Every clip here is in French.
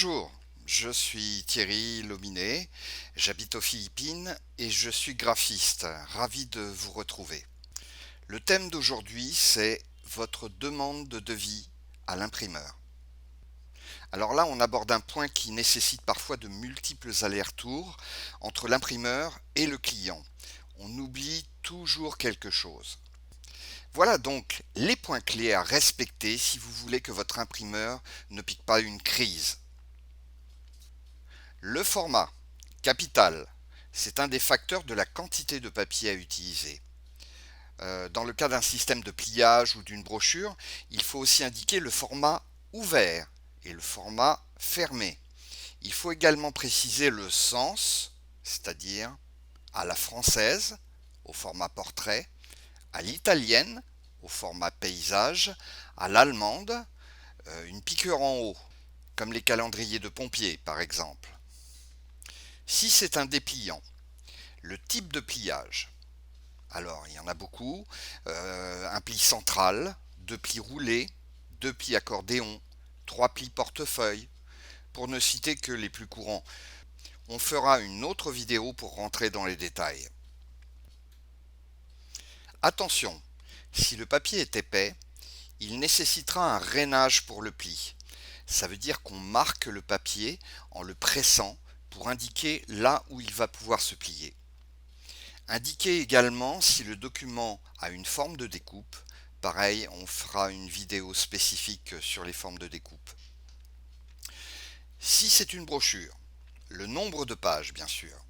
Bonjour, je suis Thierry Lominet, j'habite aux Philippines et je suis graphiste. Ravi de vous retrouver. Le thème d'aujourd'hui, c'est votre demande de devis à l'imprimeur. Alors là, on aborde un point qui nécessite parfois de multiples allers-retours entre l'imprimeur et le client. On oublie toujours quelque chose. Voilà donc les points clés à respecter si vous voulez que votre imprimeur ne pique pas une crise. Le format, capital, c'est un des facteurs de la quantité de papier à utiliser. Dans le cas d'un système de pliage ou d'une brochure, il faut aussi indiquer le format ouvert et le format fermé. Il faut également préciser le sens, c'est-à-dire à la française, au format portrait, à l'italienne, au format paysage, à l'allemande, une piqûre en haut, comme les calendriers de pompiers par exemple. Si c'est un dépliant, le type de pliage. Alors, il y en a beaucoup. Un pli central, deux plis roulés, deux plis accordéon, trois plis portefeuille, pour ne citer que les plus courants. On fera une autre vidéo pour rentrer dans les détails. Attention, si le papier est épais, il nécessitera un rainage pour le pli. Ça veut dire qu'on marque le papier en le pressant pour indiquer là où il va pouvoir se plier. Indiquez également si le document a une forme de découpe. Pareil, on fera une vidéo spécifique sur les formes de découpe. Si c'est une brochure, le nombre de pages bien sûr.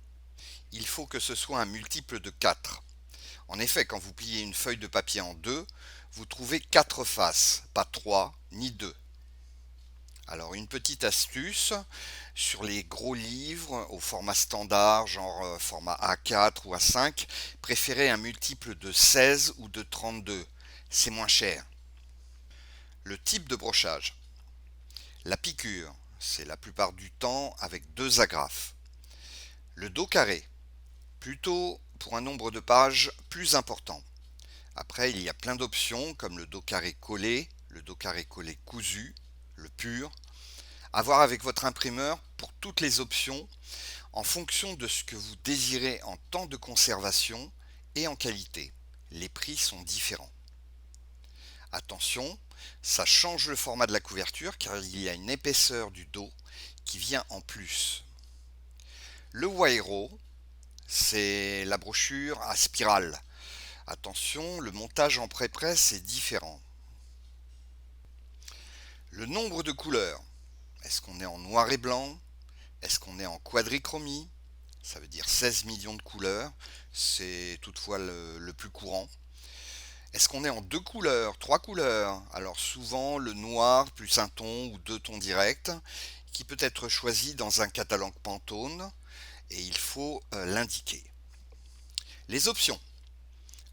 Il faut que ce soit un multiple de 4. En effet, quand vous pliez une feuille de papier en deux, vous trouvez 4 faces, pas 3 ni 2. Alors une petite astuce, sur les gros livres au format standard, genre format A4 ou A5, préférez un multiple de 16 ou de 32, c'est moins cher. Le type de brochage. La piqûre, c'est la plupart du temps avec deux agrafes. Le dos carré, plutôt pour un nombre de pages plus important. Après, il y a plein d'options comme le dos carré collé, le dos carré collé cousu, le pur. À voir avec votre imprimeur pour toutes les options en fonction de ce que vous désirez en temps de conservation et en qualité. Les prix sont différents. Attention, ça change le format de la couverture car il y a une épaisseur du dos qui vient en plus. Le Wayro, c'est la brochure à spirale. Attention, le montage en pré-presse est différent. Le nombre de couleurs. Est-ce qu'on est en noir et blanc? Est-ce qu'on est en quadrichromie? Ça veut dire 16 millions de couleurs. C'est toutefois le plus courant. Est-ce qu'on est en deux couleurs, trois couleurs? Alors souvent le noir plus un ton ou deux tons directs qui peut être choisi dans un catalogue Pantone et il faut l'indiquer. Les options.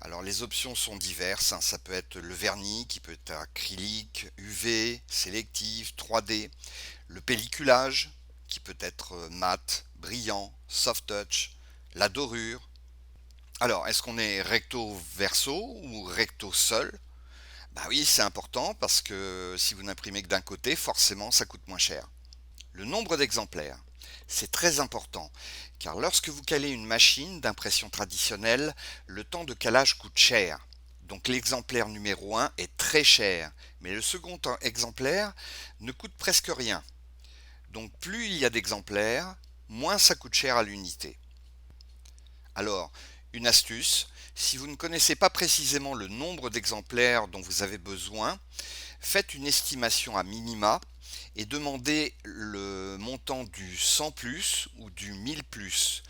Alors les options sont diverses, hein. Ça peut être le vernis qui peut être acrylique, UV, sélectif, 3D, le pelliculage qui peut être mat, brillant, soft touch, la dorure. Alors est-ce qu'on est recto verso ou recto seul? Bah oui, c'est important parce que si vous n'imprimez que d'un côté, forcément ça coûte moins cher. Le nombre d'exemplaires, c'est très important car lorsque vous calez une machine d'impression traditionnelle, le temps de calage coûte cher. Donc l'exemplaire numéro 1 est très cher, mais le second exemplaire ne coûte presque rien. Donc plus il y a d'exemplaires, moins ça coûte cher à l'unité. Alors, une astuce, si vous ne connaissez pas précisément le nombre d'exemplaires dont vous avez besoin, faites une estimation à minima et demandez le montant du 100 plus ou du 1000 plus.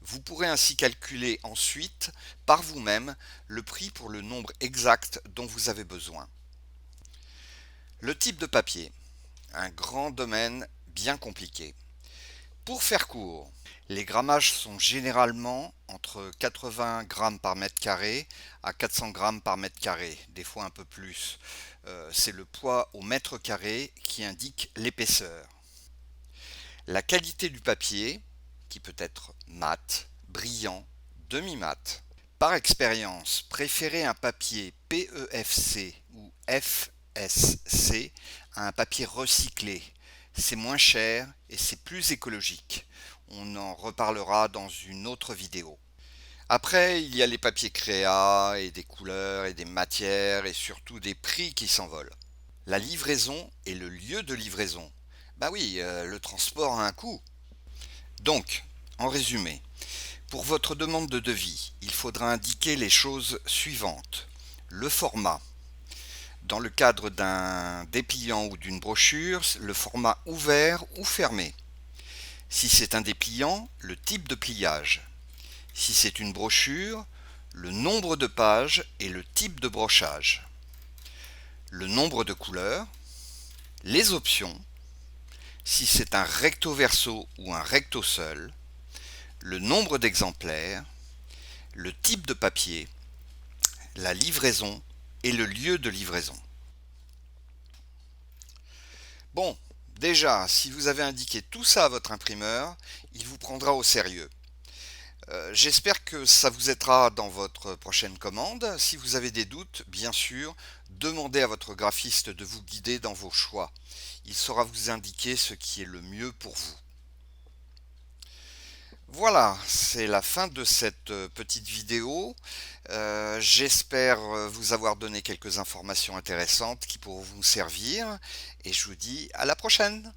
Vous pourrez ainsi calculer ensuite par vous-même le prix pour le nombre exact dont vous avez besoin. Le type de papier, un grand domaine bien compliqué. Pour faire court, les grammages sont généralement entre 80 grammes par mètre carré à 400 grammes par mètre carré, des fois un peu plus. C'est le poids au mètre carré qui indique l'épaisseur. La qualité du papier, qui peut être mat, brillant, demi-mat. Par expérience, préférez un papier PEFC ou FSC à un papier recyclé, c'est moins cher et c'est plus écologique. On en reparlera dans une autre vidéo. Après, il y a les papiers créa et des couleurs et des matières et surtout des prix qui s'envolent. La livraison et le lieu de livraison. Bah oui, le transport a un coût. Donc, en résumé, pour votre demande de devis, il faudra indiquer les choses suivantes. Le format. Dans le cadre d'un dépliant ou d'une brochure, le format ouvert ou fermé. Si c'est un dépliant, le type de pliage. Si c'est une brochure, le nombre de pages et le type de brochage. Le nombre de couleurs. Les options. Si c'est un recto verso ou un recto seul. Le nombre d'exemplaires. Le type de papier. La livraison et le lieu de livraison. Bon, déjà, si vous avez indiqué tout ça à votre imprimeur, il vous prendra au sérieux. J'espère que ça vous aidera dans votre prochaine commande. Si vous avez des doutes, bien sûr, demandez à votre graphiste de vous guider dans vos choix. Il saura vous indiquer ce qui est le mieux pour vous. Voilà, c'est la fin de cette petite vidéo. J'espère vous avoir donné quelques informations intéressantes qui pourront vous servir et je vous dis à la prochaine.